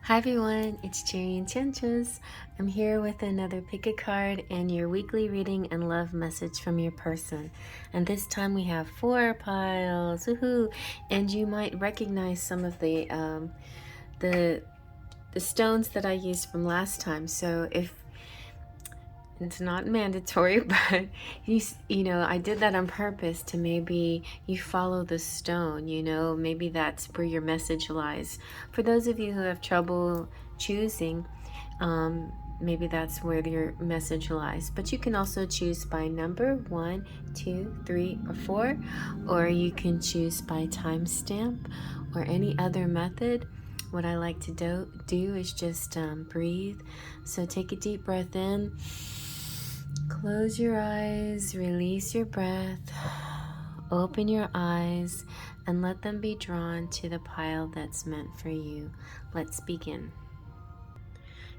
Hi everyone, it's byCherryEnchantress. I'm here with another pick a card and your weekly reading and love message from your person. And this time we have 4 piles, woohoo! And you might recognize some of the stones that I used from last time. So if it's not mandatory, but you know, I did that on purpose to maybe you follow the stone, you know, maybe that's where your message lies. For those of you who have trouble choosing, maybe that's where your message lies. But you can also choose by number 1, 2, 3, or 4, or you can choose by timestamp or any other method. What I like to do is just breathe. So take a deep breath in. Close your eyes, release your breath, open your eyes, and let them be drawn to the pile that's meant for you. Let's begin.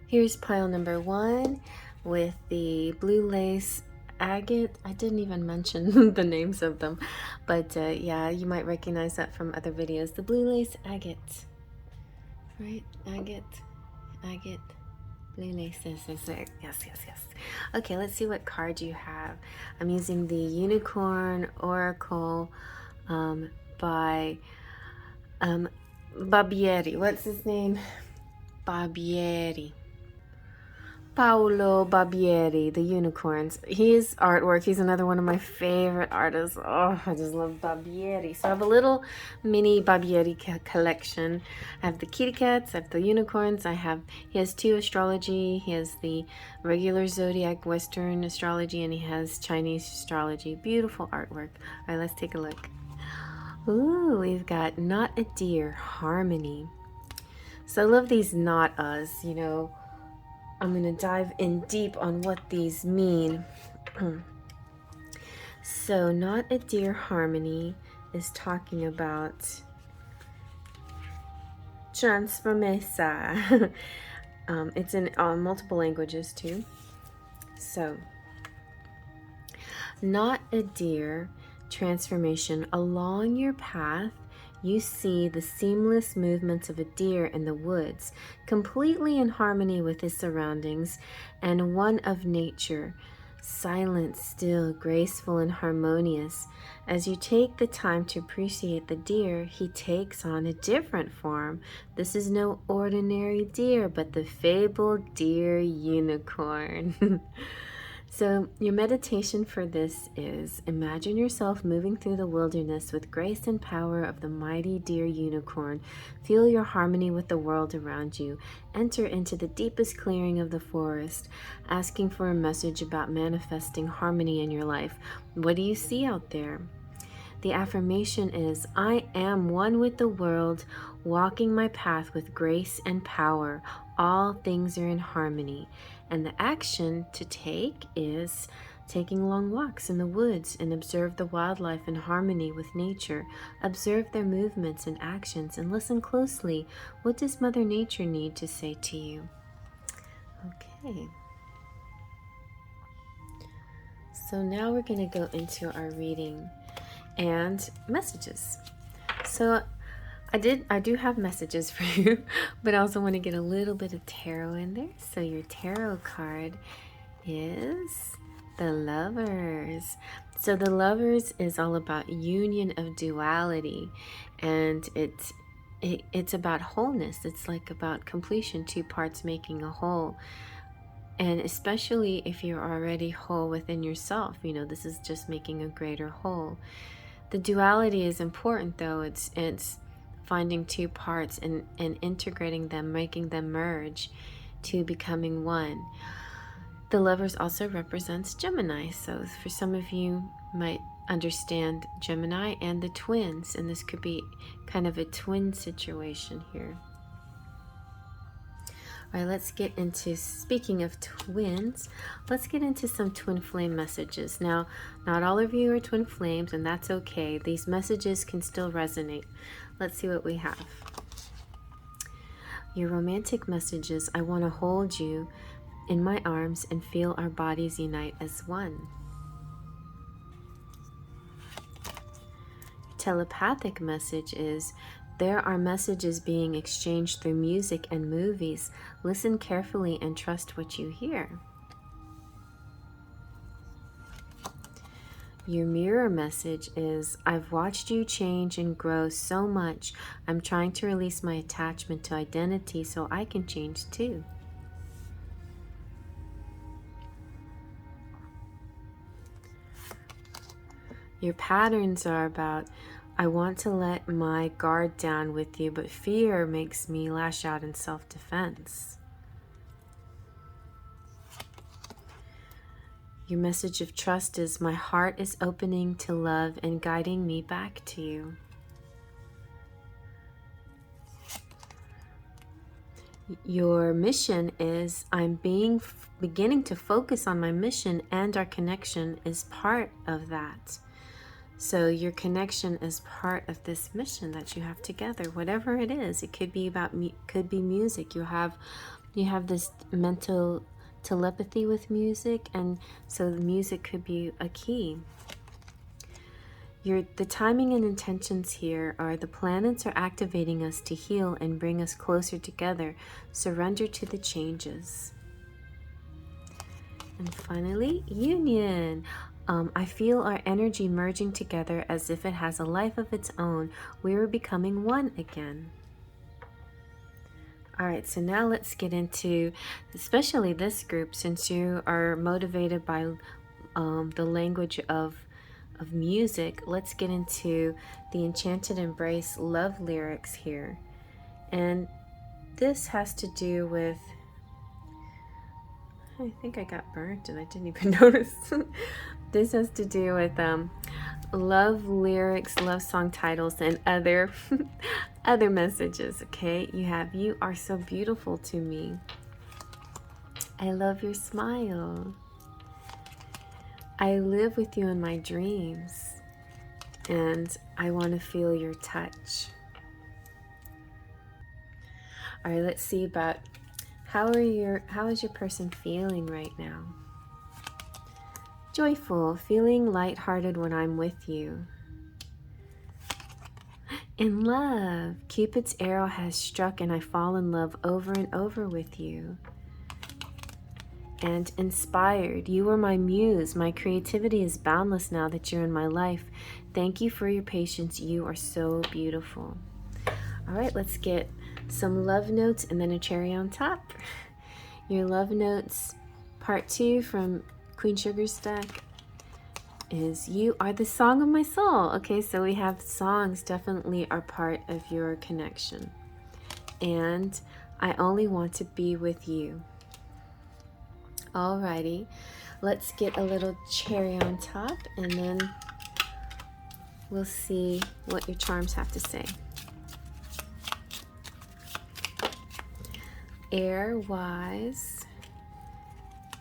Here's pile number 1 with the blue lace agate. I didn't even mention the names of them, but yeah, you might recognize that from other videos. The blue lace agate, right? Agate. Blue laces, yes. Okay, let's see what card you have. I'm using the Unicorn Oracle by Barbieri. What's his name? Barbieri. Paolo Barbieri, the unicorns. His artwork, he's another one of my favorite artists. Oh, I just love Barbieri. So I have a little mini Barbieri collection. I have the kitty cats, I have the unicorns, he has 2 astrology. He has the regular zodiac, Western astrology, and he has Chinese astrology. Beautiful artwork. All right, let's take a look. Ooh, we've got Not a Deer, Harmony. So I love these not us, you know. I'm going to dive in deep on what these mean. So, Not a Deer, Harmony is talking about transformesa. It's in multiple languages too. So, Not a Deer, transformation. Along your path, you see the seamless movements of a deer in the woods, completely in harmony with his surroundings and one of nature, silent, still, graceful, and harmonious. As you take the time to appreciate the deer, he takes on a different form. This is no ordinary deer, but the fabled deer unicorn. So your meditation for this is, imagine yourself moving through the wilderness with grace and power of the mighty deer unicorn. Feel your harmony with the world around you. Enter into the deepest clearing of the forest, asking for a message about manifesting harmony in your life. What do you see out there? The affirmation is, I am one with the world, walking my path with grace and power. All things are in harmony. And the action to take is taking long walks in the woods and observe the wildlife in harmony with nature. Observe their movements and actions and listen closely. What does Mother Nature need to say to you? Okay. So now we're going to go into our reading and messages. So I do have messages for you, but I also want to get a little bit of tarot in there. So your tarot card is the Lovers. So the Lovers is all about union of duality, and it's about wholeness. It's like about completion, 2 parts making a whole. And especially if you're already whole within yourself, you know, this is just making a greater whole. The duality is important, though. It's finding 2 parts and integrating them, making them merge to becoming one. The Lovers also represents Gemini, so for some of you might understand Gemini and the twins, and this could be kind of a twin situation here. All right, let's get into, speaking of twins, let's get into some twin flame messages. Now, not all of you are twin flames, and that's okay. These messages can still resonate. Let's see what we have. Your romantic messages, I want to hold you in my arms and feel our bodies unite as one. Telepathic message is, There are messages being exchanged through music and movies. Listen carefully and trust what you hear. Your mirror message is, I've watched you change and grow so much. I'm trying to release my attachment to identity so I can change too. Your patterns are about, I want to let my guard down with you, but fear makes me lash out in self-defense. Your message of trust is, my heart is opening to love and guiding me back to you. Your mission is, I'm beginning to focus on my mission, and our connection is part of that. So your connection is part of this mission that you have together, whatever it is. It could be about could be music. You have this mental telepathy with music, and so the music could be a key. The timing and intentions here are, the planets are activating us to heal and bring us closer together. Surrender to the changes. And finally, union. I feel our energy merging together as if it has a life of its own. We are becoming one again. All right, so now let's get into, especially this group, since you are motivated by the language of music. Let's get into the Enchanted Embrace love lyrics here. And this has to do with, I think I got burnt and I didn't even notice. This has to do with love lyrics, love song titles, and other other messages. Okay, you have, you are so beautiful to me. I love your smile. I live with you in my dreams, and I want to feel your touch. All right, let's see about how is your person feeling right now? Joyful, feeling lighthearted when I'm with you. In love, Cupid's arrow has struck and I fall in love over and over with you. And inspired, you are my muse. My creativity is boundless now that you're in my life. Thank you for your patience. You are so beautiful. All right, let's get some love notes and then a cherry on top. Your love notes, part 2 from Queen Sugar's deck, is, you are the song of my soul. Okay, so we have songs definitely are part of your connection. And I only want to be with you. Alrighty, let's get a little cherry on top, and then we'll see what your charms have to say. Air wise,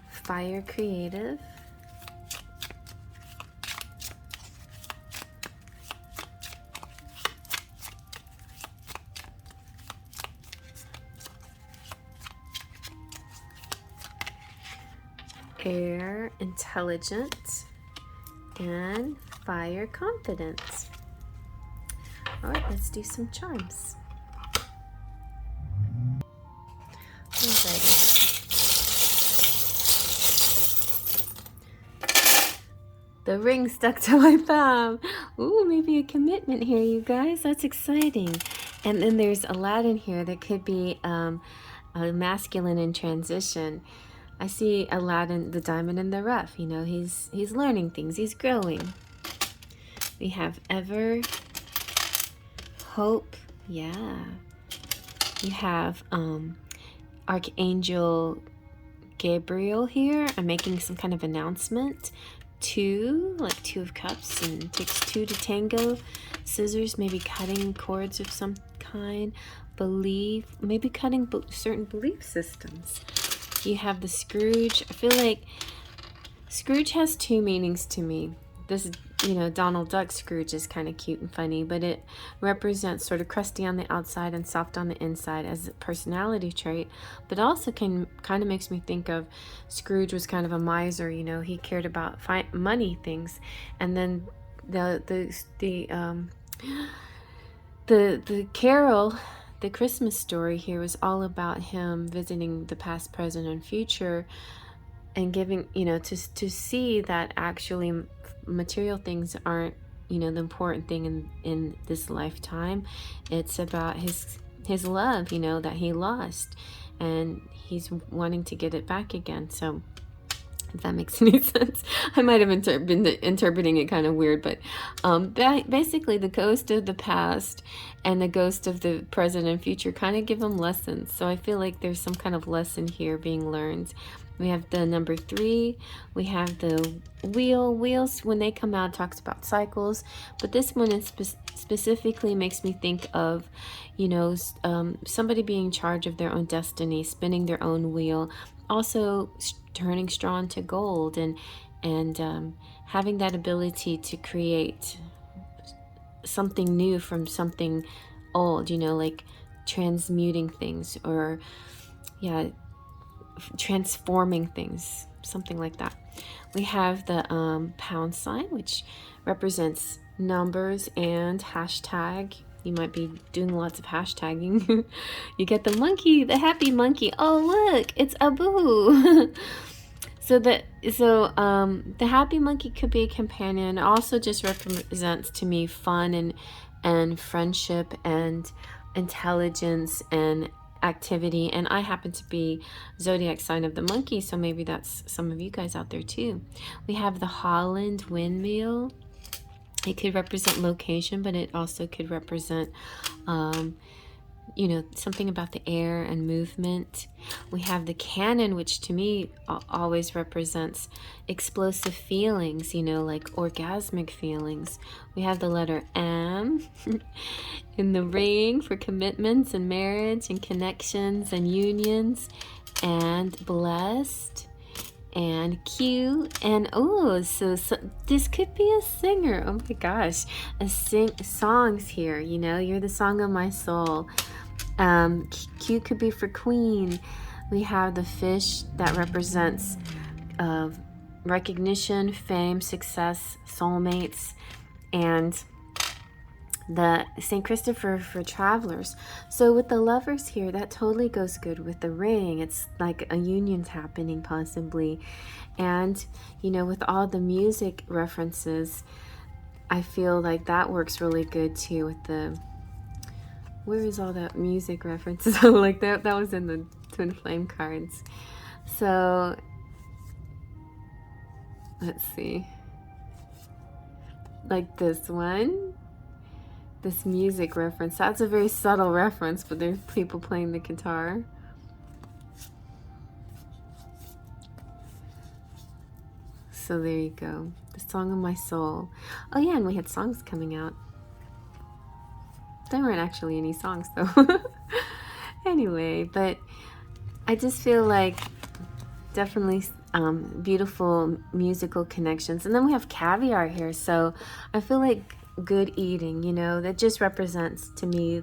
fire creative, air intelligent, and fire confident. All right, let's do some charms. The ring stuck to my palm. Ooh, maybe a commitment here, you guys. That's exciting. And then there's Aladdin here that could be a masculine in transition. I see Aladdin, the diamond in the rough. You know, he's learning things. He's growing. We have ever, hope. Yeah. You have Archangel Gabriel here. I'm making some kind of announcement. 2, like 2 of cups, and it takes 2 to tango. Scissors, maybe cutting cords of some kind. Believe, maybe cutting certain belief systems. You have the Scrooge. I feel like Scrooge has 2 meanings to me. This, you know, Donald Duck Scrooge is kind of cute and funny, but it represents sort of crusty on the outside and soft on the inside as a personality trait, but also kind of makes me think of Scrooge was kind of a miser. You know, he cared about money things, and then the The carol, the Christmas story here was all about him visiting the past, present, and future, and giving, to see that actually material things aren't, the important thing in this lifetime. It's about his love, that he lost, and he's wanting to get it back again. So if that makes any sense. I might have been interpreting it kind of weird, but basically the ghost of the past and the ghost of the present and future kind of give them lessons. So I feel like there's some kind of lesson here being learned. We have the number 3. We have the wheel. Wheels, when they come out, talks about cycles, but this one is specifically makes me think of, somebody being in charge of their own destiny, spinning their own wheel, also turning straw into gold, and having that ability to create something new from something old, like transmuting things, or transforming things, something like that. We have the pound sign, which represents numbers and hashtag. You might be doing lots of hashtagging. You get the monkey, the happy monkey. Oh, look, it's Abu. So the happy monkey could be a companion. It also just represents to me fun and friendship and intelligence and activity. And I happen to be zodiac sign of the monkey, so maybe that's some of you guys out there too. We have the Holland windmill. It could represent location, but it also could represent something about the air and movement. We have the cannon, which to me always represents explosive feelings, like orgasmic feelings. We have the letter M in the ring for commitments and marriage and connections and unions, and blessed, and Q, and so this could be a singer. Oh my gosh, songs here, you're the song of my soul. Q could be for queen. We have the fish that represents recognition, fame, success, soulmates, and the St. Christopher for travelers. So with the lovers here, that totally goes good with the ring. It's like a union's happening possibly. And with all the music references, I feel like that works really good too with the, where is all that music references? Like that was in the twin flame cards. So let's see, like this one, this music reference, that's a very subtle reference, but there's people playing the guitar. So there you go, the song of my soul. Oh yeah, and we had songs coming out. There weren't actually any songs though. Anyway, but I just feel like definitely beautiful musical connections. And then we have caviar here, so I feel like good eating, that just represents to me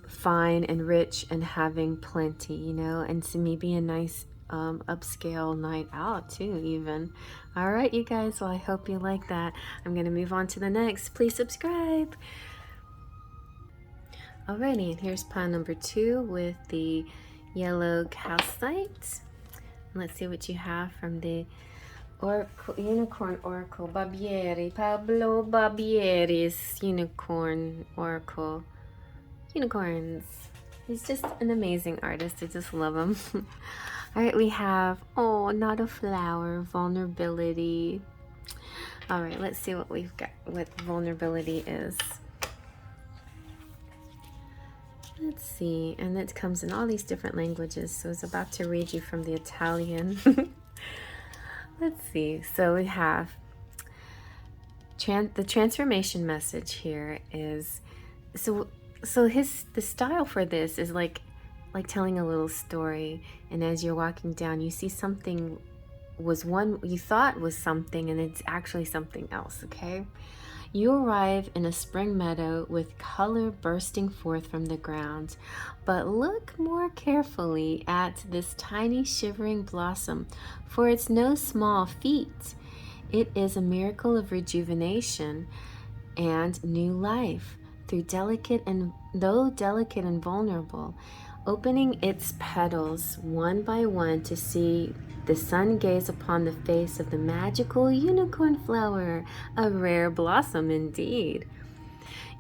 fine and rich and having plenty, and to me be a nice upscale night out too, even. All right, you guys, well, I hope you like that. I'm gonna move on to the next. Please subscribe. Alrighty, and here's pile number 2 with the yellow calcite. Let's see what you have from the Unicorn Oracle, Barbieri, Pablo Barbieri's Unicorn Oracle. Unicorns. He's just an amazing artist. I just love him. All right, we have, not a flower, vulnerability. All right, let's see what we've got, what vulnerability is. Let's see, and it comes in all these different languages, so I was about to read you from the Italian. Let's see, so we have the transformation message here is, so the style for this is like telling a little story, and as you're walking down, you see something was one you thought was something, and it's actually something else, okay? You arrive in a spring meadow with color bursting forth from the ground, but look more carefully at this tiny shivering blossom, for it's no small feat. It is a miracle of rejuvenation and new life though delicate and vulnerable, opening its petals one by one to see the sun gaze upon the face of the magical unicorn flower, a rare blossom indeed.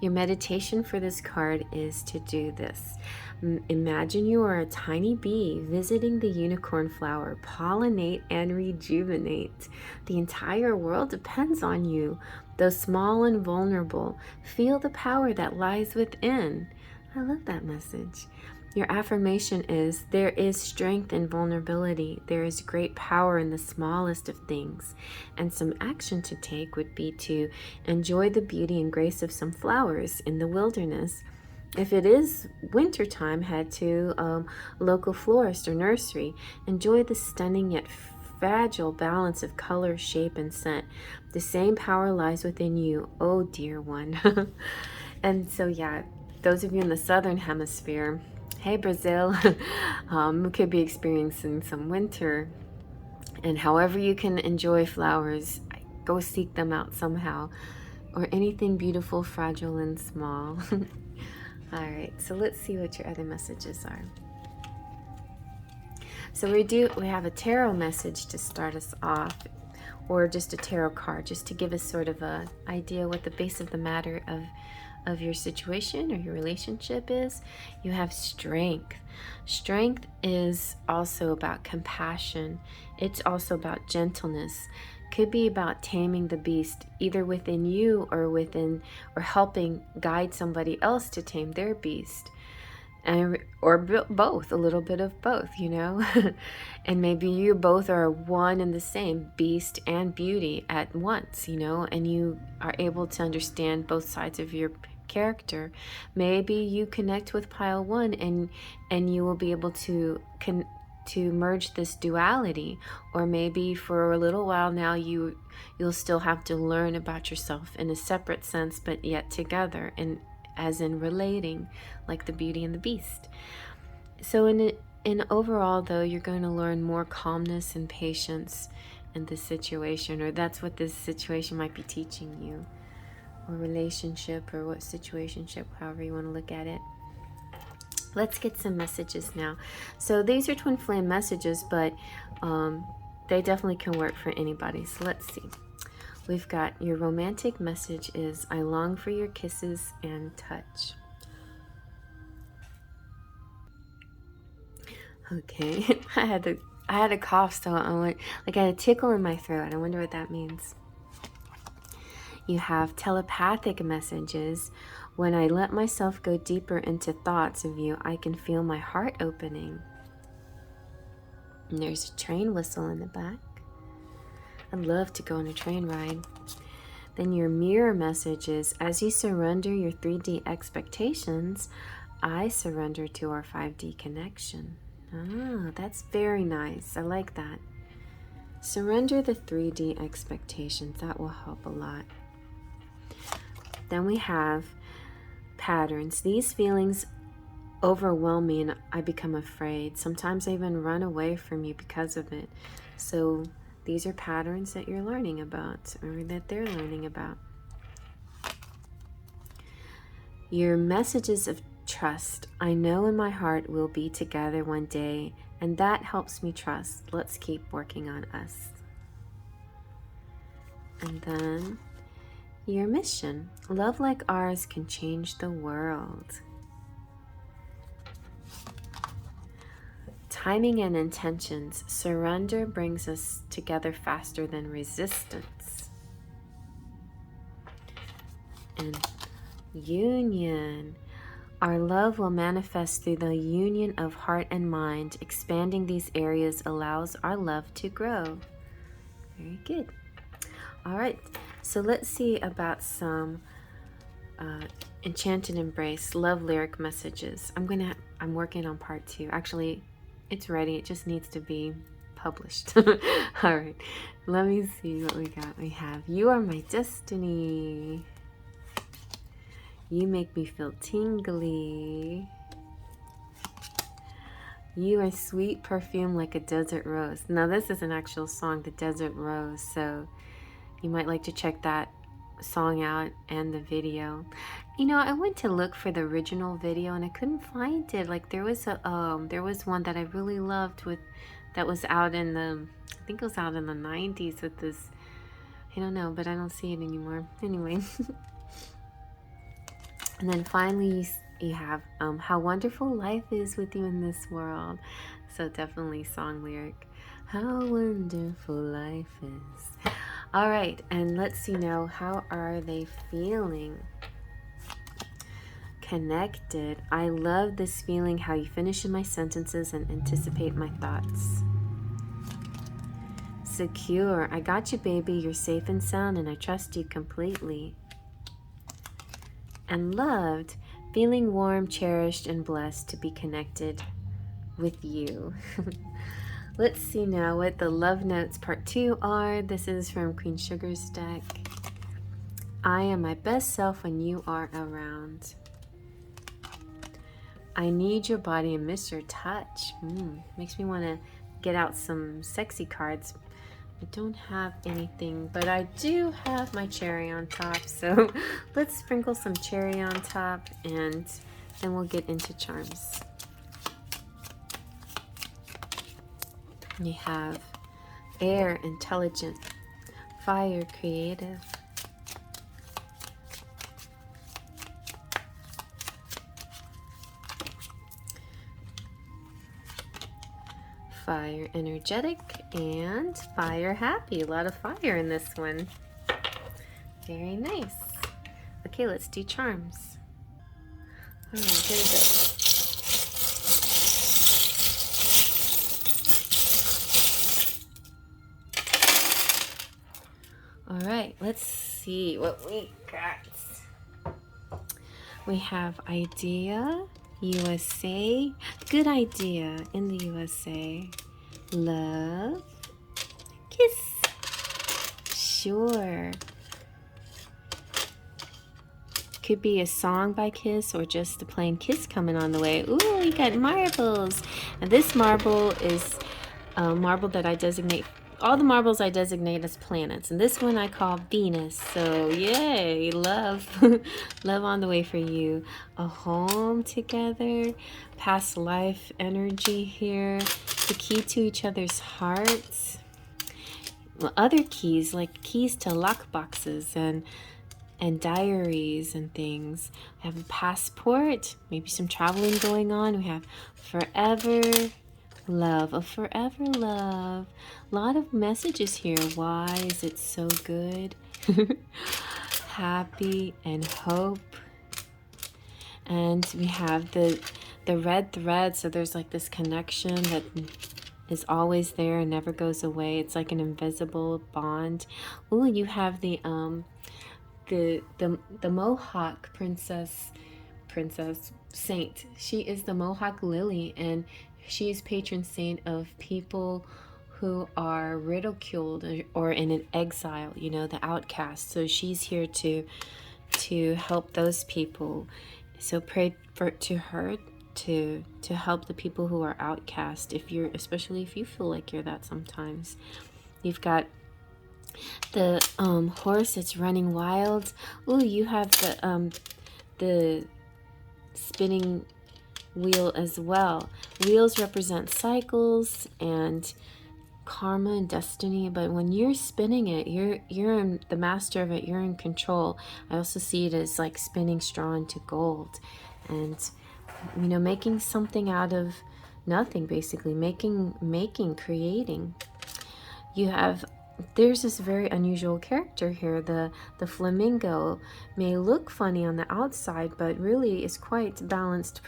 Your meditation for this card is to do this. Imagine you are a tiny bee visiting the unicorn flower, pollinate and rejuvenate. The entire world depends on you. Though small and vulnerable, feel the power that lies within. I love that message. Your affirmation is, there is strength in vulnerability. There is great power in the smallest of things. And some action to take would be to enjoy the beauty and grace of some flowers in the wilderness. If it is wintertime, head to a local florist or nursery. Enjoy the stunning yet fragile balance of color, shape, and scent. The same power lies within you, oh dear one. And so yeah, those of you in the southern hemisphere, hey Brazil, could be experiencing some winter. And however you can enjoy flowers, go seek them out somehow. Or anything beautiful, fragile, and small. All right, so let's see what your other messages are. So we have a tarot message to start us off, or just a tarot card, just to give us sort of an idea what the base of the matter of your situation or your relationship is. You have strength. Strength is also about compassion. It's also about gentleness. Could be about taming the beast, either within you or helping guide somebody else to tame their beast. Or both, a little bit of both, you know. And maybe you both are one and the same, beast and beauty at once, you know, and you are able to understand both sides of your character. Maybe you connect with pile one and you will be able to merge this duality. Or maybe for a little while now you'll still have to learn about yourself in a separate sense, but yet together, and as in relating, like the beauty and the beast. So in overall though, you're going to learn more calmness and patience in this situation, or that's what this situation might be teaching you, or relationship, or what situationship, however you want to look at it. Let's get some messages now. So these are twin flame messages, but they definitely can work for anybody. So let's see. We've got your romantic message is, I long for your kisses and touch. Okay, I had a cough, so I had a tickle in my throat. I wonder what that means. You have telepathic messages. When I let myself go deeper into thoughts of you, I can feel my heart opening. And there's a train whistle in the back. I'd love to go on a train ride. Then your mirror message is, as you surrender your 3D expectations, I surrender to our 5D connection. Ah, that's very nice. I like that. Surrender the 3D expectations. That will help a lot. Then we have patterns. These feelings overwhelm me and I become afraid. Sometimes I even run away from you because of it. So these are patterns that you're learning about, or that they're learning about. Your messages of trust. I know in my heart we'll be together one day, and that helps me trust. Let's keep working on us. And then your mission. Love like ours can change the world. Timing and intentions. Surrender brings us together faster than resistance. And union. Our love will manifest through the union of heart and mind. Expanding these areas allows our love to grow. Very good. All right, so let's see about some Enchanted Embrace love lyric messages. I'm working on part 2. Actually, it's ready. It just needs to be published. All right, let me see what we got. We have, you are my destiny. You make me feel tingly. You are sweet perfume like a desert rose. Now this is an actual song, The Desert Rose, so you might like to check that song out and the video. You know, I went to look for the original video and I couldn't find it. Like there was one that I really loved that was out in the, I think it was out in the 90s with this, I don't know, but I don't see it anymore. Anyway. And then finally you have how wonderful life is with you in this world. So definitely song lyric. How wonderful life is. All right, and let's see now, how are they feeling? Connected. I love this feeling, how you finish in my sentences and anticipate my thoughts. Secure. I got you, baby. You're safe and sound, and I trust you completely. And loved. Feeling warm, cherished, and blessed to be connected with you. Let's see now what the love notes part 2 are. This is from Queen Sugar's deck. I am my best self when you are around. I need your body and miss your touch. Makes me want to get out some sexy cards. I don't have anything, but I do have my cherry on top. So let's sprinkle some cherry on top and then we'll get into charms. You have air, intelligent, fire, creative, fire, energetic, and fire, happy. A lot of fire in this one. Very nice. Okay, let's do charms. All right, here we go. All right, let's see what we got. We have idea, USA, good idea in the USA, love, kiss, sure. Could be a song by Kiss or just a plain kiss coming on the way. Ooh, we got marbles. And this marble is a marble that I designate. All the marbles I designate as planets, and this one I call Venus. So yay, love. Love on the way for you. A home together, past life energy here, the key to each other's hearts. Well, other keys, like keys to lock boxes and diaries and things. We have a passport, maybe some traveling going on. We have forever love, a forever love. A lot of messages here. Why is it so good? Happy and hope. And we have the red thread, so there's like this connection that is always there and never goes away. It's like an invisible bond. Oh, you have the Mohawk princess saint. She is the Mohawk lily, and she is patron saint of people who are ridiculed or in an exile, you know, the outcast. So she's here to help those people. So pray to her to help the people who are outcast, especially if you feel like you're that sometimes. You've got the horse that's running wild. Ooh, you have the spinning wheel as well. Wheels represent cycles and karma and destiny, but when you're spinning it, you're the master of it. You're in control. I also see it as like spinning straw into gold, and you know, making something out of nothing, basically creating. There's this very unusual character here. The flamingo may look funny on the outside, but really is quite balanced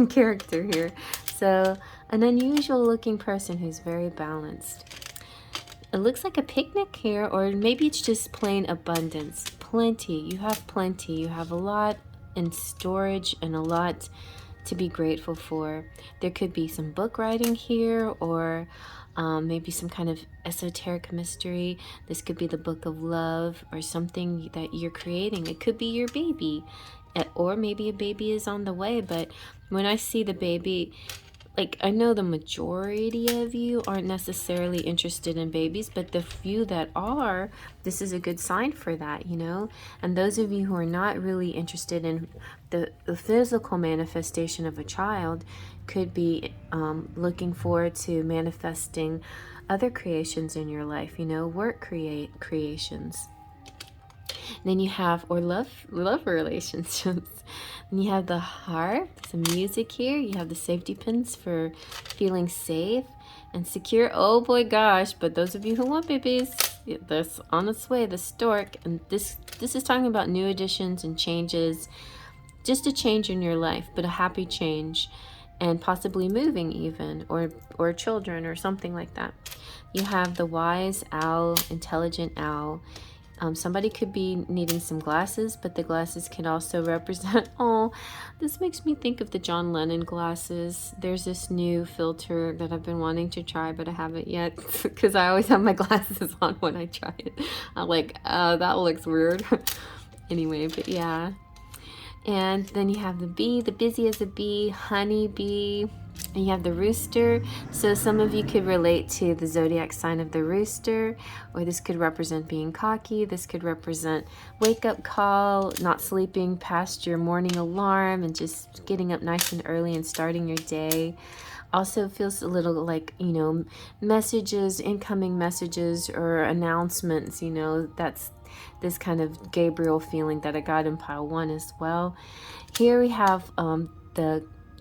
character here. So an unusual looking person who's very balanced. It looks like a picnic here, or maybe it's just plain abundance. Plenty. You have plenty. You have a lot in storage and a lot to be grateful for. There could be some book writing here, or maybe some kind of esoteric mystery. This could be the book of love or something that you're creating. It could be your baby, or maybe a baby is on the way. But when I see the baby, like, I know the majority of you aren't necessarily interested in babies, but the few that are, this is a good sign for that, you know? And those of you who are not really interested in the physical manifestation of a child could be looking forward to manifesting other creations in your life, you know, work creations. Then you have, or love relationships. And you have the harp, some music here. You have the safety pins for feeling safe and secure. Oh boy, gosh! But those of you who want babies, that's on its way. The stork, and this is talking about new additions and changes, just a change in your life, but a happy change, and possibly moving even, or children or something like that. You have the wise owl, intelligent owl. Somebody could be needing some glasses, but the glasses can also represent, oh, this makes me think of the John Lennon glasses. There's this new filter that I've been wanting to try, but I haven't yet because I always have my glasses on when I try it. I'm like, that looks weird. Anyway, but yeah. And then you have the bee, the busy as a bee, honey bee. And you have the rooster. So some of you could relate to the zodiac sign of the rooster, or this could represent being cocky. This could represent wake up call, not sleeping past your morning alarm and just getting up nice and early and starting your day. Also feels a little like, you know, messages, incoming messages or announcements, you know, that's this kind of Gabriel feeling that I got in pile 1 as well. Here we have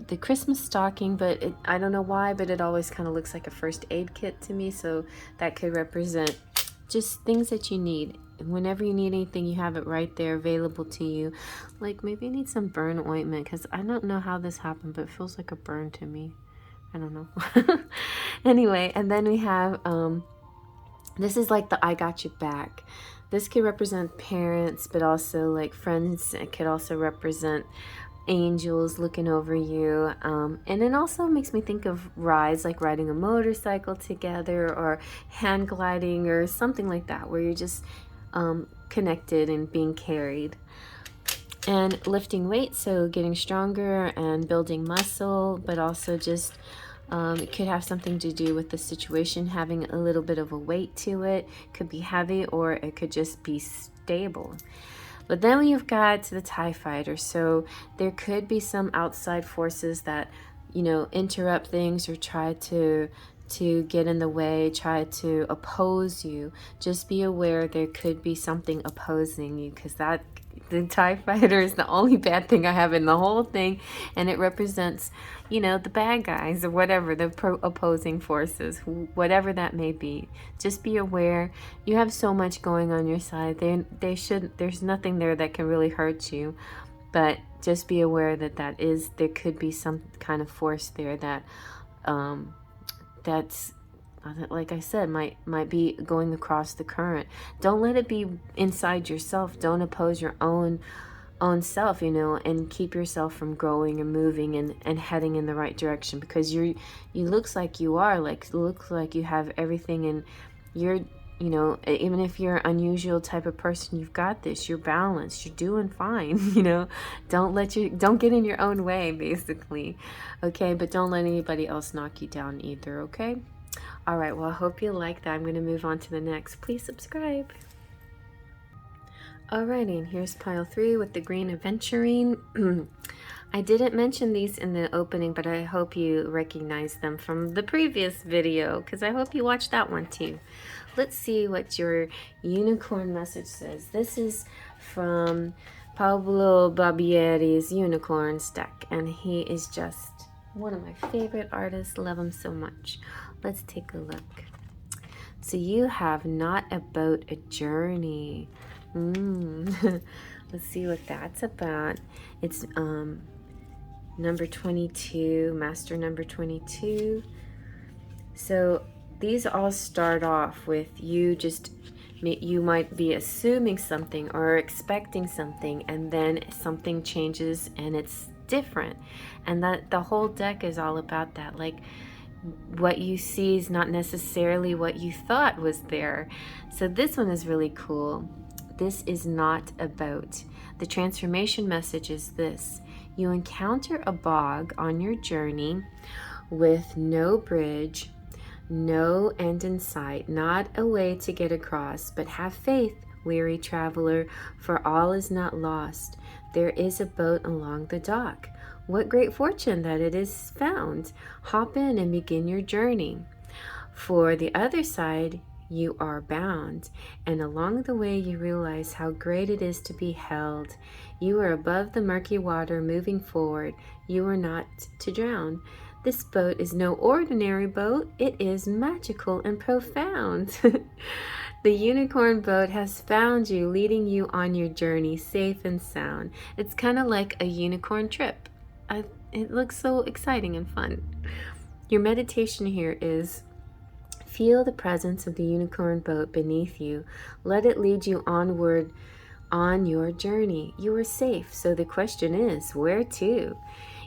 the Christmas stocking, but I don't know why, but it always kind of looks like a first aid kit to me, so that could represent just things that you need. Whenever you need anything, you have it right there available to you. Like maybe I need some burn ointment, because I don't know how this happened, but it feels like a burn to me. I don't know. Anyway, and then we have this is like the I got you back. This could represent parents, but also like friends. It could also represent angels looking over you, and it also makes me think of rides, like riding a motorcycle together or hand gliding or something like that, where you're just connected and being carried. And lifting weights, so getting stronger and building muscle, but also just it could have something to do with the situation having a little bit of a weight to it. Could be heavy, or it could just be stable. But then you've got the TIE fighter, so there could be some outside forces that, you know, interrupt things or try to get in the way, try to oppose you. Just be aware there could be something opposing you, because that the TIE fighter is the only bad thing I have in the whole thing, and it represents, you know, the bad guys or whatever, the opposing forces, whatever that may be. Just be aware. You have so much going on your side. There's nothing there that can really hurt you, but just be aware that there could be some kind of force there that that's, like I said, might be going across the current. Don't let it be inside yourself. Don't oppose your own self, you know, and keep yourself from growing and moving and heading in the right direction, because you looks like you are, like, looks like you have everything, and you're, you know, even if you're an unusual type of person, you've got this, you're balanced, you're doing fine, you know. Don't get in your own way, basically. Okay, but don't let anybody else knock you down either, okay? All right, well, I hope you like that. I'm going to move on to the next. Please subscribe. Alrighty, and here's pile 3 with the green Aventurine. I didn't mention these in the opening, but I hope you recognize them from the previous video, because I hope you watched that one too. Let's see what your unicorn message says. This is from Pablo Barbieri's unicorn deck, and he is just one of my favorite artists. Love him so much. Let's take a look. So you have not about a journey. Let's see what that's about. It's number 22, master number 22. So these all start off with you might be assuming something or expecting something, and then something changes and it's different. And that the whole deck is all about that. Like, what you see is not necessarily what you thought was there. So this one is really cool. This is not about. The transformation message is this: you encounter a bog on your journey with no bridge, no end in sight, not a way to get across, but have faith, weary traveler, for all is not lost. There is a boat along the dock. What great fortune that it is found. Hop in and begin your journey. For the other side you are bound, and along the way you realize how great it is to be held. You are above the murky water, moving forward. You are not to drown. This boat is no ordinary boat. It is magical and profound. The unicorn boat has found you, leading you on your journey safe and sound. It's kind of like a unicorn trip. It looks so exciting and fun. Your meditation here is: feel the presence of the unicorn boat beneath you. Let it lead you onward on your journey. You are safe. So the question is, where to?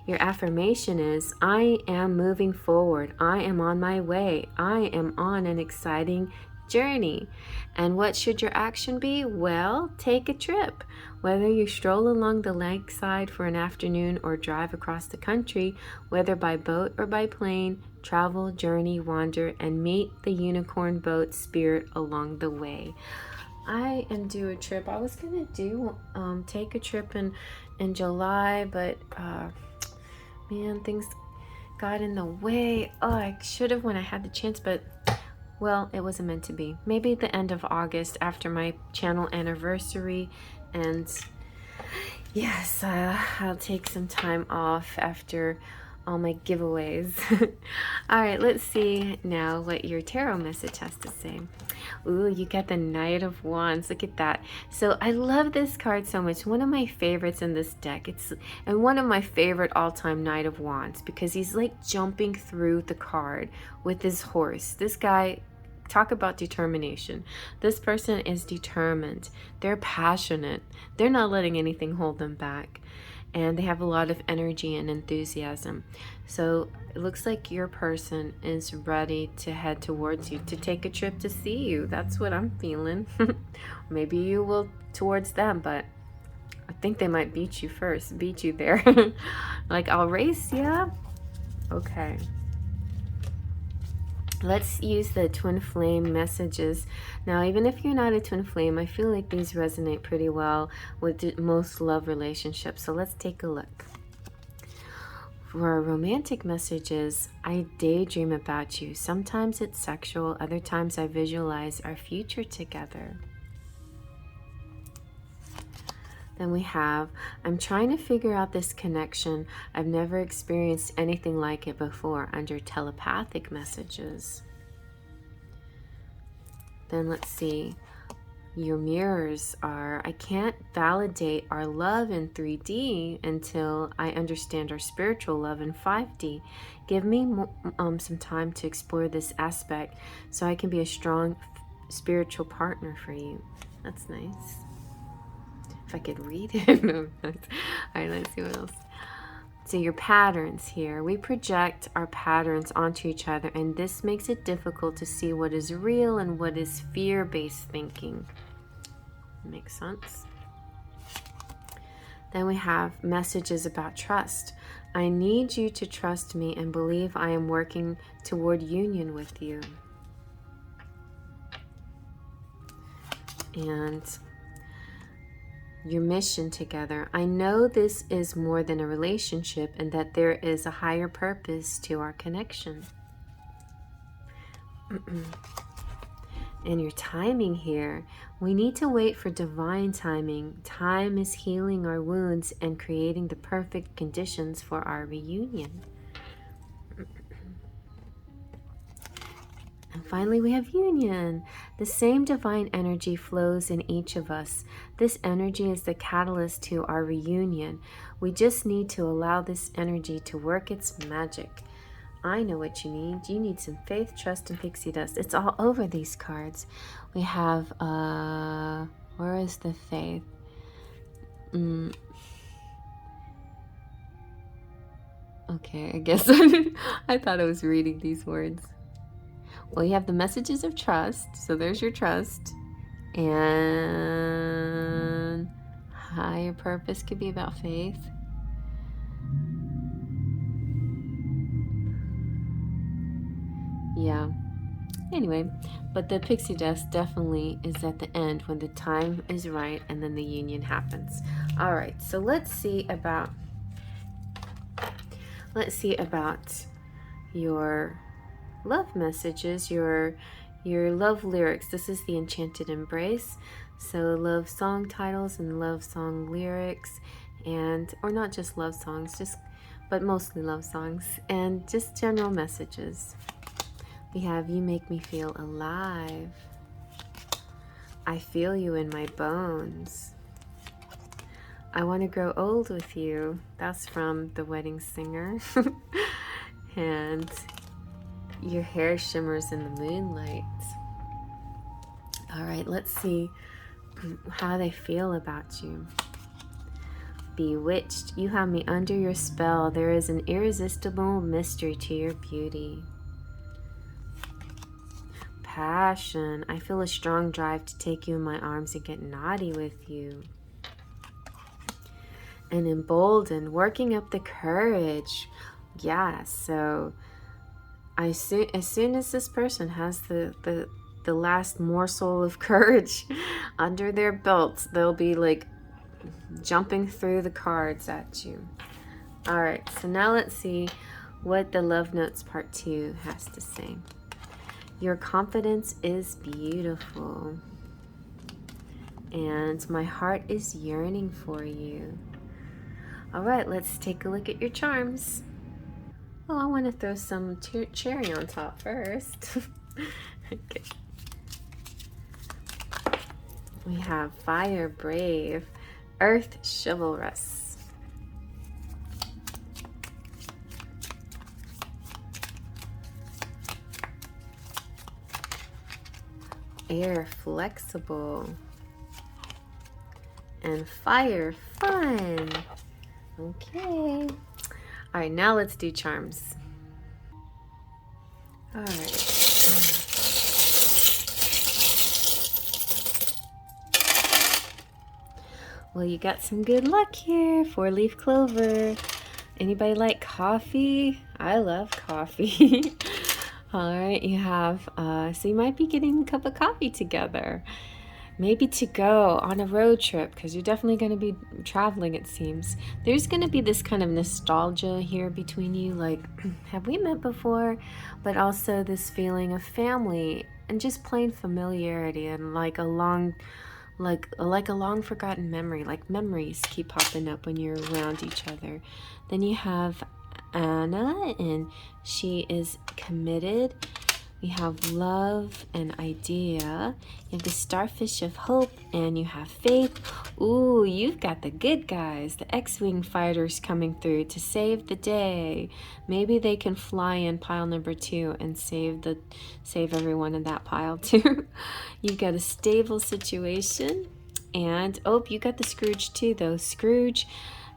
Your affirmation is: I am moving forward. I am on my way. I am on an exciting journey. And what should your action be? Well, take a trip. Whether you stroll along the lakeside for an afternoon or drive across the country, whether by boat or by plane, travel, journey, wander, and meet the unicorn boat spirit along the way. I am due a trip. I was gonna take a trip in July, but man, things got in the way. Oh, I should have when I had the chance, but well, it wasn't meant to be. Maybe at the end of August after my channel anniversary. And yes, I'll take some time off after all my giveaways. All right, let's see now what your tarot message has to say. Ooh, you got the Knight of Wands. Look at that. So I love this card so much. One of my favorites in this deck. And one of my favorite all-time Knight of Wands, because he's like jumping through the card with his horse. This guy, talk about determination. This person is determined. They're passionate. They're not letting anything hold them back. And they have a lot of energy and enthusiasm. So it looks like your person is ready to head towards you, to take a trip to see you. That's what I'm feeling. Maybe you will towards them, but I think they might beat you first, beat you there. Like, I'll race ya? Okay. Let's use the twin flame messages. Now, even if you're not a twin flame, I feel like these resonate pretty well with most love relationships. So let's take a look. For our romantic messages, I daydream about you. Sometimes it's sexual, other times I visualize our future together. Then we have, I'm trying to figure out this connection. I've never experienced anything like it before, under telepathic messages. Then let's see, your mirrors are, I can't validate our love in 3D until I understand our spiritual love in 5D. Give me some time to explore this aspect so I can be a strong spiritual partner for you. That's nice. If I could read it. No. All right, let's see what else. So your patterns here. We project our patterns onto each other, and this makes it difficult to see what is real and what is fear-based thinking. Makes sense. Then we have messages about trust. I need you to trust me and believe I am working toward union with you. And your mission together. I know this is more than a relationship and that there is a higher purpose to our connection. And your timing here, we need to wait for divine timing. Time is healing our wounds and creating the perfect conditions for our reunion. And finally, we have union. The same divine energy flows in each of us. This energy is the catalyst to our reunion. We just need to allow this energy to work its magic. I know what you need. You need some faith, trust, and pixie dust. It's all over these cards. We have, where is the faith? Okay, I guess I thought I was reading these words. Well, you have the messages of trust, so there's your trust. And higher purpose could be about faith. Yeah. Anyway, but the pixie dust definitely is at the end when the time is right and then the union happens. All right, so let's see about your love messages, your love lyrics. This is the Enchanted Embrace. So love song titles and love song lyrics, and or not just love songs, but mostly love songs, and just general messages. We have "You make me feel alive." "I feel you in my bones." "I want to grow old with you." That's from The Wedding Singer. And "Your hair shimmers in the moonlight." All right, let's see how they feel about you. "Bewitched." "You have me under your spell. There is an irresistible mystery to your beauty." Passion. "I feel a strong drive to take you in my arms and get naughty with you." And emboldened. Working up the courage. Yeah, so as soon as this person has the last morsel of courage under their belts, they'll be like jumping through the cards at you. All right, so now let's see what the Love Notes Part 2 has to say. "Your confidence is beautiful." And "My heart is yearning for you." All right, let's take a look at your charms. Oh, I want to throw some cherry on top first. Okay. We have Fire Brave, Earth Chivalrous, Air Flexible, and Fire Fun. Okay. All right, now let's do charms. All right. Well, you got some good luck here. 4-leaf clover. Anybody like coffee? I love coffee. All right, you have, so you might be getting a cup of coffee together. Maybe to go on a road trip, because you're definitely going to be traveling, it seems. There's going to be this kind of nostalgia here between you, like, have we met before? But also this feeling of family and just plain familiarity, and like a long forgotten memory, like memories keep popping up when you're around each other. Then you have Anna, and she is committed. We have love and idea. You have the starfish of hope, and you have faith. Ooh, you've got the good guys, the X-Wing fighters coming through to save the day. Maybe they can fly in pile number 2 and save everyone in that pile too. You've got a stable situation. And oh, you got the Scrooge too, though. Scrooge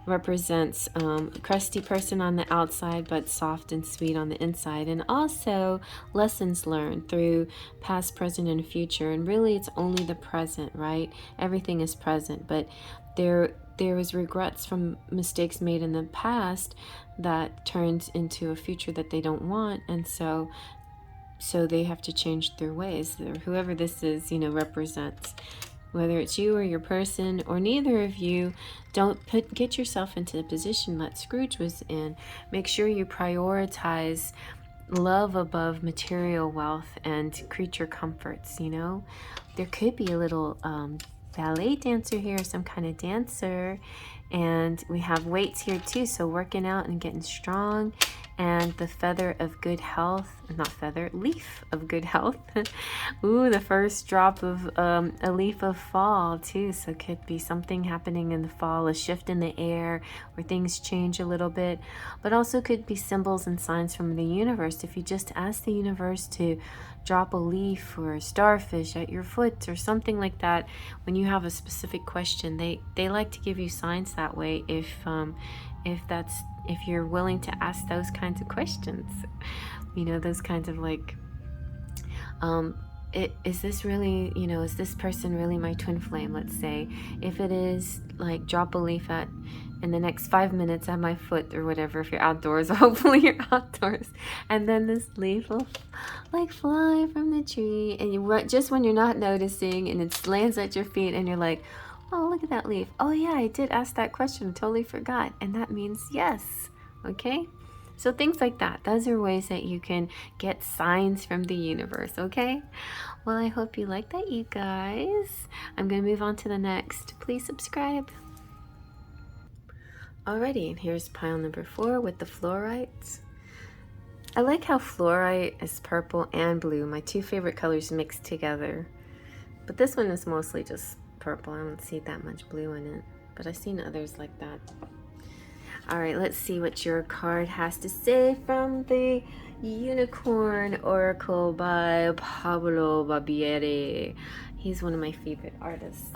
represents a crusty person on the outside, but soft and sweet on the inside, and also lessons learned through past, present, and future. And really, it's only the present, right? Everything is present, but there was regrets from mistakes made in the past that turned into a future that they don't want, and so they have to change their ways. Whoever this is, represents. Whether it's you or your person or neither of you, don't get yourself into the position that Scrooge was in. Make sure you prioritize love above material wealth and creature comforts, There could be a little ballet dancer here, some kind of dancer. And we have weights here too, so working out and getting strong. And the feather of good health, not feather, leaf of good health. Ooh, the first drop of a leaf of fall too. So it could be something happening in the fall, a shift in the air where things change a little bit. But also could be symbols and signs from the universe. If you just ask the universe to drop a leaf or a starfish at your foot or something like that, when you have a specific question, they like to give you signs that way if you're willing to ask those kinds of questions. Those kinds of like, is this really, is this person really my twin flame, let's say. If it is, like, drop a leaf at in the next 5 minutes at my foot or whatever if you're outdoors. Hopefully you're outdoors. And then this leaf will like fly from the tree, and just when you're not noticing and it lands at your feet and you're like, oh, look at that leaf. Oh yeah, I did ask that question, totally forgot. And that means yes. Okay, so things like that. Those are ways that you can get signs from the universe. Okay, well, I hope you like that, you guys. I'm gonna move on to the next. Please subscribe. Alrighty, and here's pile number 4 with the Flourite. I like how Flourite is purple and blue, my 2 favorite colors mixed together. But this one is mostly just purple. I don't see that much blue in it, but I've seen others like that. Alright, let's see what your card has to say from the Unicorn Oracle by Pablo Barbieri. He's one of my favorite artists.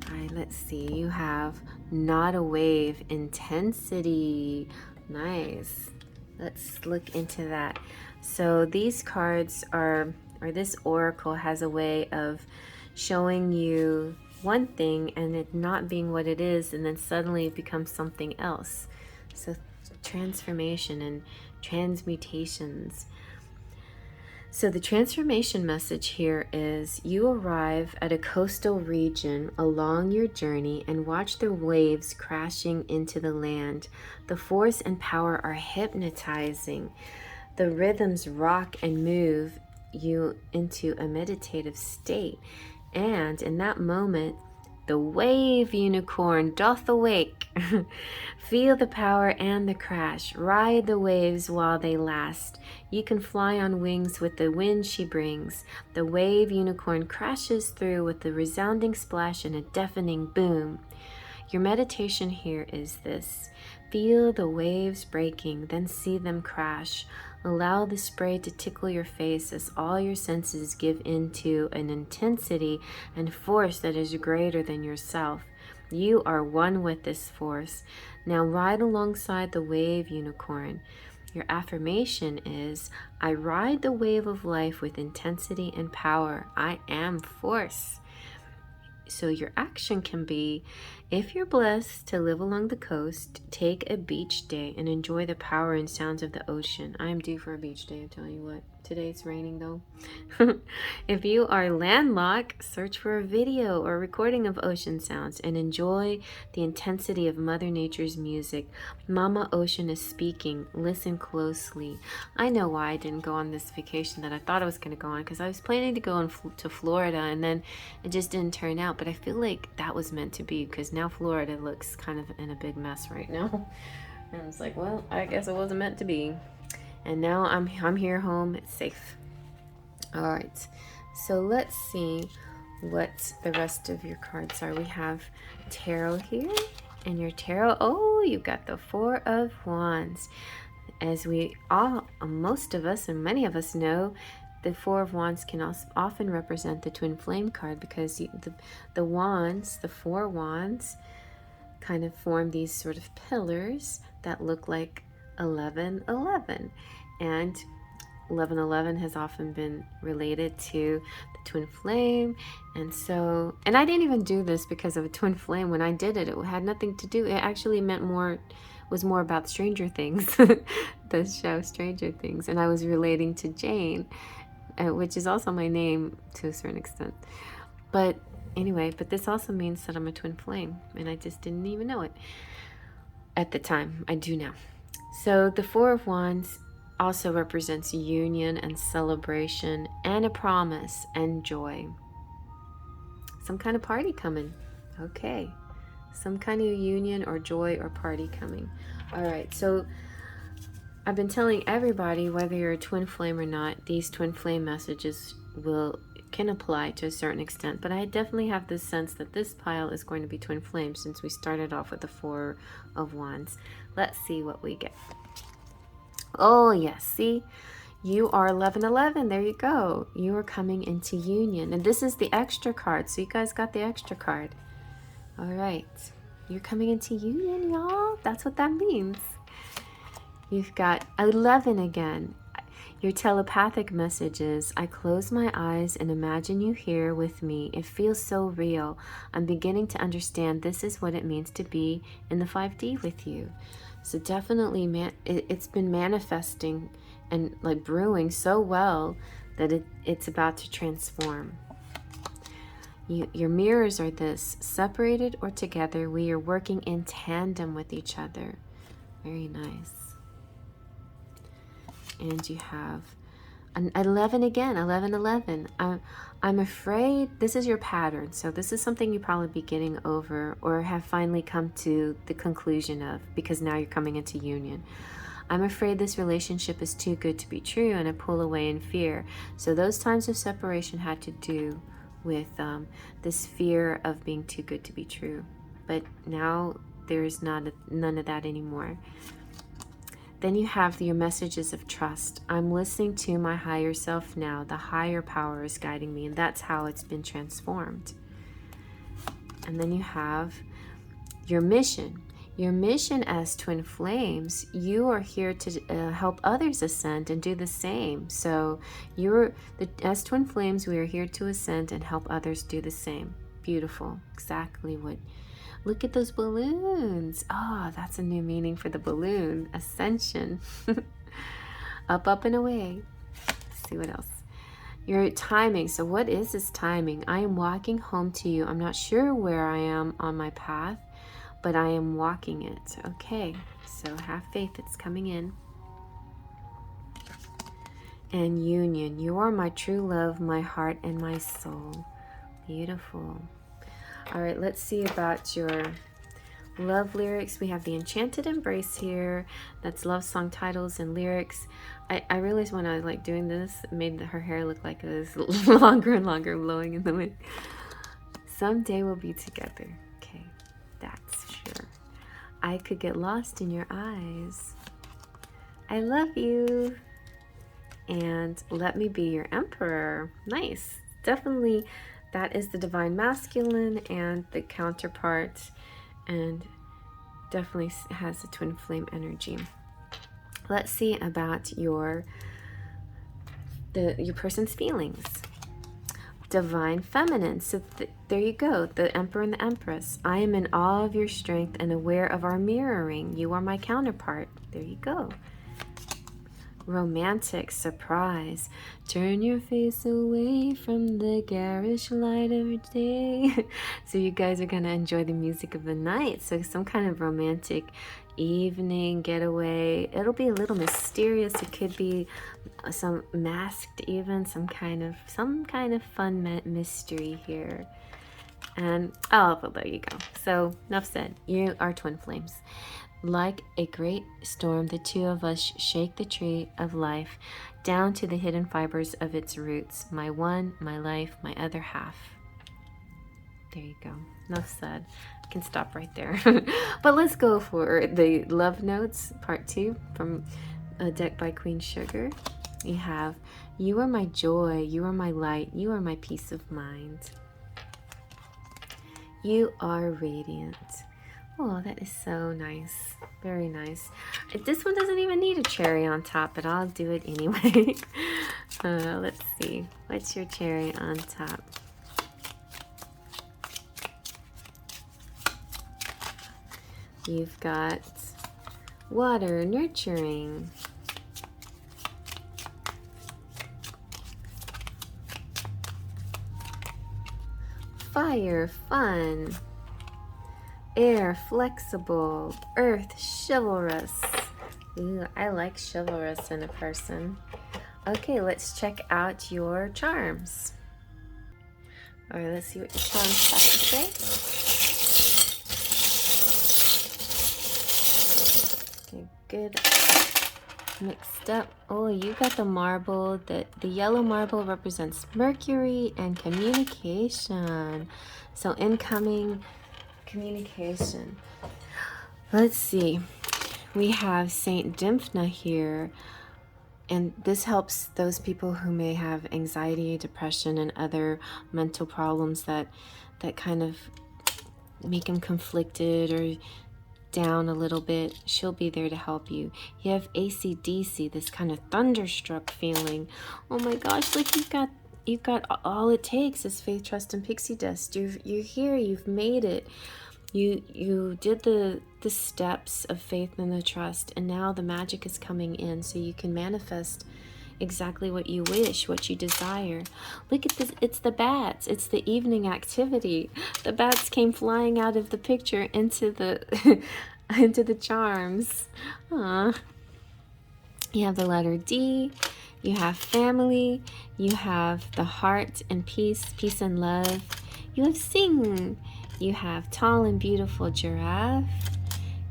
Alright, let's see. You have Not a Wave, Intensity. Nice. Let's look into that. So these cards are, or this oracle has a way of showing you one thing and it not being what it is, and then suddenly it becomes something else. So transformation and transmutations. So the transformation message here is you arrive at a coastal region along your journey and watch the waves crashing into the land. The force and power are hypnotizing. The rhythms rock and move you into a meditative state. And in that moment, the wave unicorn doth awake. Feel the power and the crash. Ride the waves while they last. You can fly on wings with the wind she brings. The wave unicorn crashes through with a resounding splash and a deafening boom. Your meditation here is this. Feel the waves breaking, then see them crash. Allow the spray to tickle your face as all your senses give into an intensity and force that is greater than yourself. You are one with this force. Now ride alongside the wave unicorn. Your affirmation is, I ride the wave of life with intensity and power. I am force. So your action can be, if you're blessed to live along the coast, take a beach day and enjoy the power and sounds of the ocean. I am due for a beach day, I tell you what. Today it's raining though. If you are landlocked, search for a video or recording of ocean sounds and enjoy the intensity of Mother Nature's music. Mama Ocean is speaking. Listen closely. I know why I didn't go on this vacation that I thought I was going to go on, because I was planning to go to Florida and then it just didn't turn out. But I feel like that was meant to be, because now Florida looks kind of in a big mess right now. And I was like, well, I guess it wasn't meant to be. And now I'm here home. It's safe. All right. So let's see what the rest of your cards are. We have tarot here. And your tarot, oh, you got the 4 of Wands. As we all, most of us and many of us know, the 4 of Wands can also often represent the twin flame card, because the wands, the 4 wands, kind of form these sort of pillars that look like 1111, and 1111 has often been related to the twin flame. And so, and I didn't even do this because of a twin flame. When I did it, it had nothing to do, it actually meant was more about Stranger Things, the show Stranger Things, and I was relating to Jane, which is also my name to a certain extent. But anyway, but this also means that I'm a twin flame, and I just didn't even know it at the time. I do now. So the 4 of Wands also represents union and celebration and a promise and joy. Some kind of party coming. Okay. Some kind of union or joy or party coming. All right. So I've been telling everybody, whether you're a twin flame or not, these twin flame messages can apply to a certain extent, but I definitely have this sense that this pile is going to be twin flame since we started off with the 4 of Wands. Let's see what we get. Oh yes, see, you are 1111. There you go. You are coming into union, and this is the extra card, so you guys got the extra card. All right, you're coming into union, y'all. That's what that means. You've got 11 again. Your telepathic message is, I close my eyes and imagine you here with me. It feels so real. I'm beginning to understand this is what it means to be in the 5D with you. So definitely, it's been manifesting and like brewing so well that it's about to transform. Your mirrors are this: separated or together, we are working in tandem with each other. Very nice. And you have an 11 again, 11, 11. I'm afraid this is your pattern. So this is something you probably be getting over or have finally come to the conclusion of, because now you're coming into union. I'm afraid this relationship is too good to be true, and I pull away in fear. So those times of separation had to do with this fear of being too good to be true. But now there's none of that anymore. Then you have your messages of trust. I'm listening to my higher self now. The higher power is guiding me, and that's how it's been transformed. And then you have your mission. Your mission as twin flames, you are here to help others ascend and do the same. So as twin flames, we are here to ascend and help others do the same. Beautiful. Exactly what. Look at those balloons. Oh, that's a new meaning for the balloon. Ascension. Up, up, and away. Let's see what else. Your timing. So what is this timing? I am walking home to you. I'm not sure where I am on my path, but I am walking it. Okay, so have faith. It's coming in. And union. You are my true love, my heart, and my soul. Beautiful. All right, let's see about your love lyrics. We have the Enchanted Embrace here. That's love song titles and lyrics. I realized when I was like doing this, it made her hair look like it was longer and longer, blowing in the wind. Someday we'll be together. Okay, that's sure. I could get lost in your eyes. I love you. And let me be your emperor. Nice. Definitely. That is the divine masculine and the counterpart, and definitely has the twin flame energy. Let's see about your person's feelings. Divine feminine. So there you go, the emperor and the empress. I am in awe of your strength and aware of our mirroring. You are my counterpart. There you go. Romantic surprise. Turn your face away from the garish light of day. So you guys are going to enjoy the music of the night. So some kind of romantic evening getaway. It'll be a little mysterious. It could be some masked even, some kind of fun mystery here. And well, there you go. So enough said. You are twin flames. Like a great storm, the two of us shake the tree of life down to the hidden fibers of its roots. My one, my life, my other half. There you go. Enough said. I can stop right there. But let's go for the love notes, part 2, from a deck by Queen Sugar. We have, you are my joy, you are my light, you are my peace of mind. You are radiant. Oh, that is so nice. Very nice. This one doesn't even need a cherry on top, but I'll do it anyway. Let's see. What's your cherry on top? You've got water, nurturing. Fire, fun. Air, flexible. Earth, chivalrous. Ooh, I like chivalrous in a person. Okay, let's check out your charms. All right, let's see what your charms have to say. Okay, good. Mixed up. Oh, you got the marble. The yellow marble represents Mercury and communication. So incoming communication. Let's see. We have Saint Dymphna here, and this helps those people who may have anxiety, depression, and other mental problems that kind of make them conflicted, or down a little bit, she'll be there to help you. You have AC/DC, this kind of thunderstruck feeling. Oh my gosh, like you've got all it takes is faith, trust, and pixie dust. You're here, you've made it. You did the steps of faith and the trust, and now the magic is coming in, so you can manifest exactly what you wish, what you desire. Look at this, it's the bats, it's the evening activity. The bats came flying out of the picture into the into the charms. Aww. You have the letter D, you have family, you have the heart and peace and love. You have sing, you have tall and beautiful giraffe.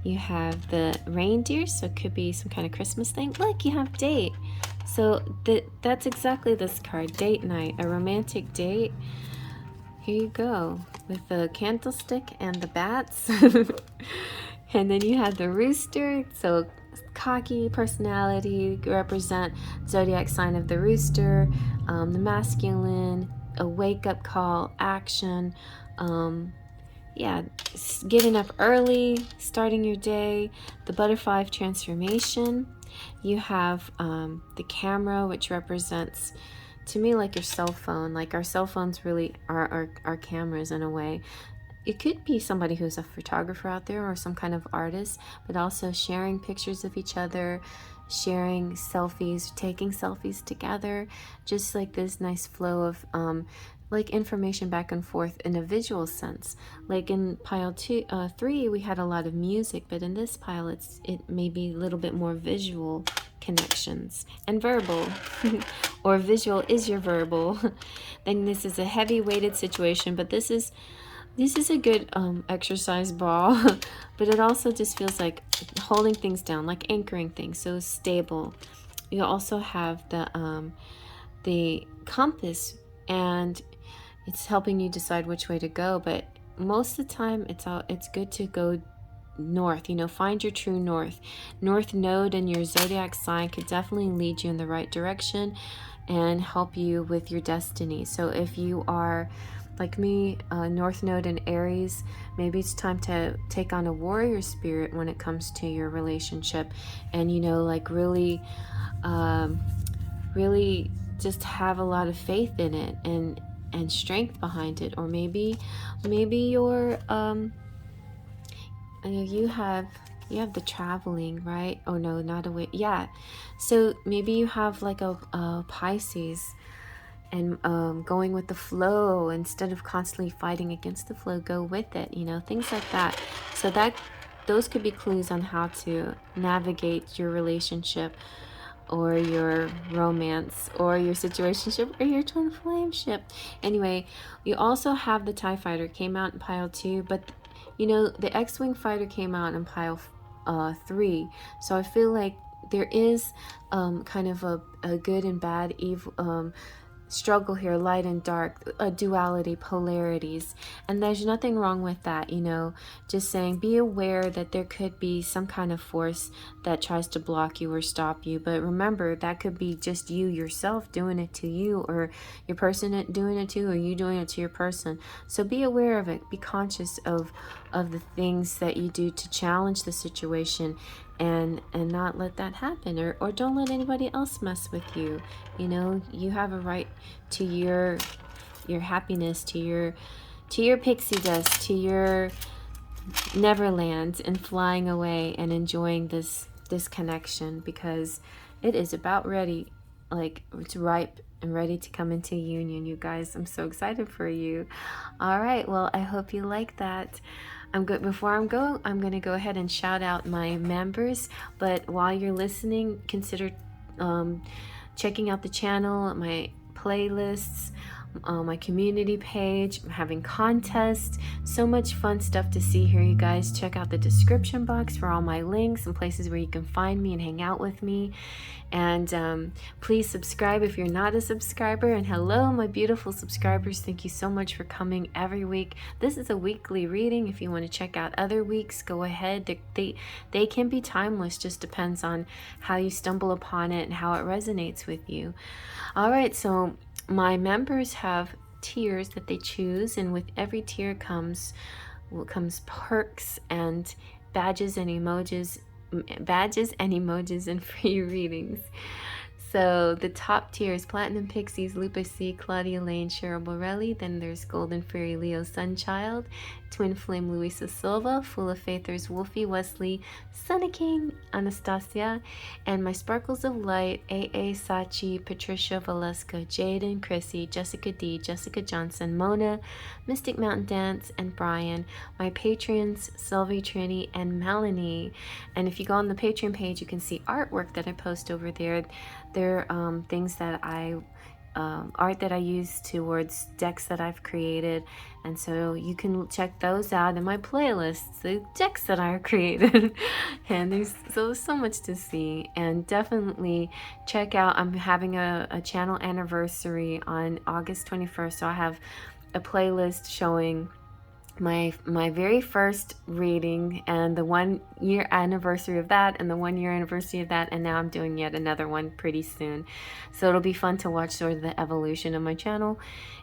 You have the reindeer, so it could be some kind of Christmas thing. Look, you have date. So that's exactly this card, date night, a romantic date. Here you go, with the candlestick and the bats. And then you have the rooster, so cocky personality, represent zodiac sign of the rooster, the masculine, a wake-up call, action, yeah, getting up early, starting your day, the butterfly of transformation. You have the camera, which represents, to me, like your cell phone. Like our cell phones really are our cameras in a way. It could be somebody who's a photographer out there or some kind of artist, but also sharing pictures of each other, sharing selfies, taking selfies together, just like this nice flow of like information back and forth in a visual sense. Like in pile 3, we had a lot of music, but in this pile, it may be a little bit more visual connections and verbal, or visual is your verbal. Then this is a heavy weighted situation, but this is a good exercise ball, but it also just feels like holding things down, like anchoring things, so stable. You also have the compass, and it's helping you decide which way to go, but most of the time it's good to go north. Find your true north. North node in your zodiac sign could definitely lead you in the right direction and help you with your destiny. So if you are like me, North Node in Aries, maybe it's time to take on a warrior spirit when it comes to your relationship, and like really just have a lot of faith in it and strength behind it. Or maybe you're you have the traveling, right? Oh no, not a way. Yeah, so maybe you have like a Pisces, and going with the flow instead of constantly fighting against the flow. Go with it, things like that. So those could be clues on how to navigate your relationship or your romance or your situationship or your twin flame ship. Anyway, you also have the TIE fighter, came out in pile 2, but the X-Wing fighter came out in pile 3. So I feel like there is kind of a good and bad, evil struggle here, light and dark, a duality, polarities, and there's nothing wrong with that. Just saying, be aware that there could be some kind of force that tries to block you or stop you, but remember, that could be just you yourself doing it to you, or your person doing it to you, or you doing it to your person. So be aware of it, be conscious of the things that you do to challenge the situation, and not let that happen, or don't let anybody else mess with you. You have a right to your happiness, to your pixie dust, to your Neverland, and flying away and enjoying this connection, because it is about ready, like it's ripe and ready to come into union, you guys. I'm so excited for you. All right, well, I hope you like that. I'm good. Before I'm going to go ahead and shout out my members, but while you're listening, consider checking out the channel, my playlists, my community page. I'm having contests, so much fun stuff to see here, you guys. Check out the description box for all my links and places where you can find me and hang out with me. And please subscribe if you're not a subscriber. And hello, my beautiful subscribers, thank you so much for coming every week. This is a weekly reading. If you want to check out other weeks, go ahead. They can be timeless, just depends on how you stumble upon it and how it resonates with you. All right, so my members have tiers that they choose, and with every tier comes perks and badges and emojis, and free readings. So the top tier is Platinum Pixies, Lupus C, Claudia Lane, Cheryl Borelli. Then there's Golden Fairy Leo Sunchild, Twin Flame Luisa Silva, Full of Faithers Wolfie Wesley, Sunny King Anastasia, and my Sparkles of Light, AA Sachi, Patricia Valeska, Jaden, Chrissy, Jessica D, Jessica Johnson, Mona, Mystic Mountain Dance, and Brian. My Patrons, Sylvie, Trini, and Melanie. And if you go on the Patreon page, you can see artwork that I post over there. They're things that art that I use towards decks that I've created, and so you can check those out in my playlists, the decks that I created. And there's so much to see, and definitely check out, I'm having a channel anniversary on August 21st, so I have a playlist showing my very first reading and the 1 year anniversary of that and the 1 year anniversary of that, and now I'm doing yet another one pretty soon. So it'll be fun to watch sort of the evolution of my channel.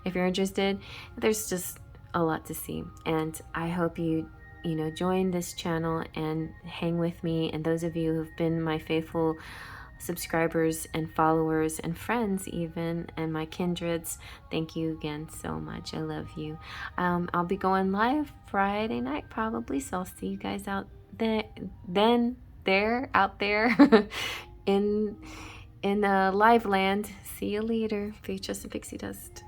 If you're interested, there's just a lot to see, and I hope you join this channel and hang with me. And those of you who've been my faithful subscribers and followers and friends even, and my kindreds, thank you again so much. I love you. I'll be going live Friday night probably, so I'll see you guys out there out there in live land. See you later. Be just a pixie dust.